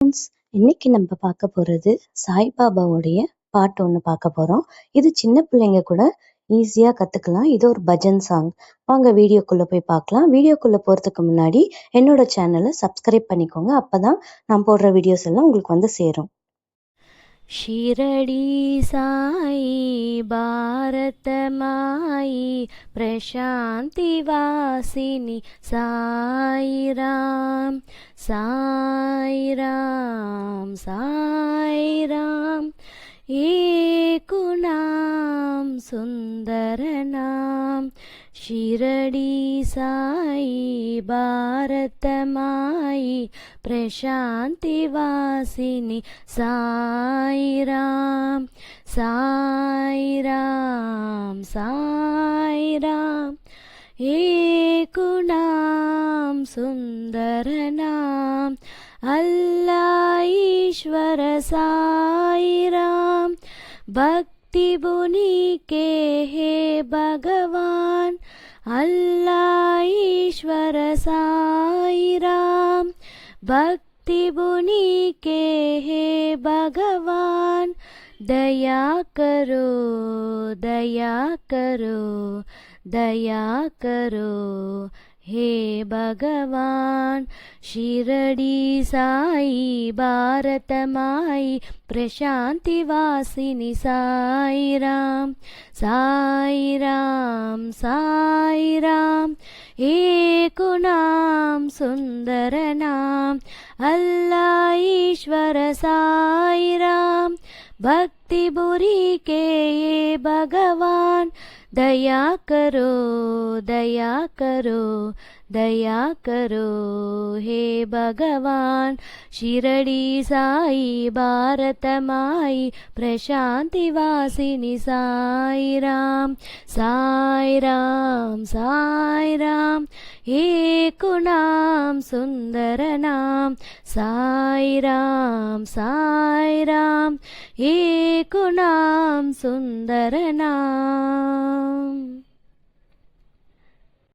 Friends, இன்னைக்கு நம்ம பார்க்க போறது சாய்பாபாவுடைய பாட்டு ஒன்று பார்க்க போறோம். இது சின்ன பிள்ளைங்க கூட ஈஸியா கத்துக்கலாம். இது ஒரு பஜன் சாங். வாங்க வீடியோக்குள்ள போய் பார்க்கலாம். வீடியோக்குள்ள போறதுக்கு முன்னாடி என்னோட சேனலை சப்ஸ்கிரைப் பண்ணிக்கோங்க. அப்பதான் நான் போடுற வீடியோஸ் எல்லாம் உங்களுக்கு வந்து சேரும். शिरडी साई भारत माई प्रशांति वासिनी साई राम साई राम साई राम एक नाम सुंदर नाम शिरडी साई भारत माई प्रशांति वासिनी साई राम साई राम साई राम एक नाम सुंदर नाम अल्लाह ईश्वर साई राम भक्ति बुनी के हे भगवान अल्लाह ईश्वर साई राम भक्ति बुनी के हे भगवान दया करो दया करो दया करो हे भगवान शिरडी साई भारत माई प्रशांति वासिनी साई राम साई राम साई राम एक नाम सुंदर नाम अल्लाह ईश्वर साई राम भक्ति बुरी के ये भगवान दया करो दया करो दया करो हे भगवान शिरडी साई भारत माई प्रशांति वासिनी साई राम साई राम साई राम एक नाम सुंदर नाम साई राम एक नाम सुंदर नाम।